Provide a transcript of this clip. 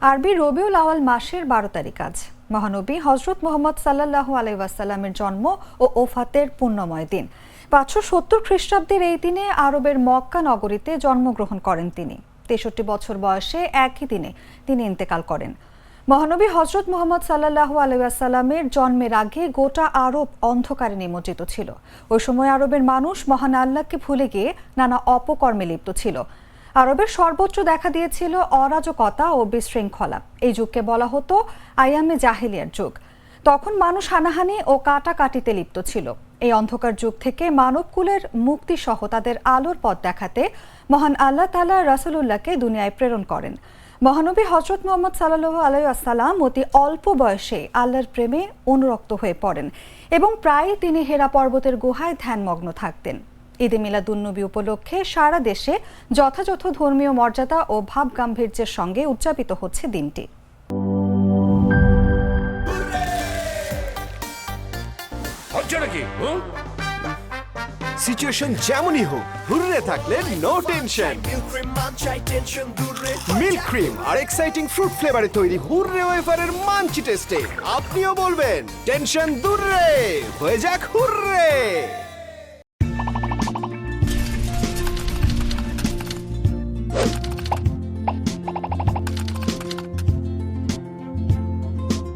আরবি রবিউল আওয়াল মাসের ১২ তারিখ আজ মহানবী হযরত মুহাম্মদ সাল্লাল্লাহু আলাইহি ওয়াসাল্লামের জন্ম ও ওফাতের পুণ্যময় দিন। ৫৭০ খ্রিস্টাব্দের এই দিনে আরবের মক্কা নগরীতে জন্মগ্রহণ করেন তিনি। ৬৩ বছর বয়সে একই দিনে তিনি ইন্তেকাল করেন। মহানবী হযরত মুহাম্মদ সাল্লাল্লাহু আলাইহি ওয়াসাল্লামের জন্মের আগে গোটা আরব অন্ধকারে নিমজ্জিত ছিল। ওই সময় আরবের মানুষ মহান আল্লাহকে ভুলে গিয়ে নানা অপকর্মে লিপ্ত ছিল। আরবের সর্বত্র দেখা দিয়েছিল অরাজকতা ও বিশৃঙ্খলা। এই যুগকে বলা হতো আইয়ামে জাহেলিয়ার যুগ। তখন মানুষ হানাহানি ও কাটাকাটিতে লিপ্ত ছিল। এই অন্ধকার যুগ থেকে মানবকুলের মুক্তি সহ তাদের আলোর পথ দেখাতে মহান আল্লাহ তাআলা রাসূলুল্লাহকে দুনিয়ায় প্রেরণ করেন। মহানবী হযরত মুহাম্মদ সাল্লাল্লাহু আলাইহি ওয়াসাল্লাম অতি অল্প বয়সে আল্লাহর প্রেমে অনুরক্ত হয়ে পড়েন এবং প্রায়ই তিনি হেরা পর্বতের গুহায় ধ্যানমগ্ন থাকতেন। ঈদে মিলাদুন্নবী উপলক্ষে সারা দেশে যথাযথ ধর্মীয় মর্যাদা ও ভাব গাম্ভীর্যের সঙ্গে উদযাপিত হচ্ছে দিনটি। সিচুয়েশন যেমনই হোক, হুররে থাকলে নো টেনশন। মিল্ক ক্রিম আর এক্সাইটিং ফ্রুট ফ্লেভারে তৈরি হুররে ওয়েফারের মাঞ্চি টেস্টে আপনিও বলবেন টেনশন দূরে হয়ে যাক হুররে।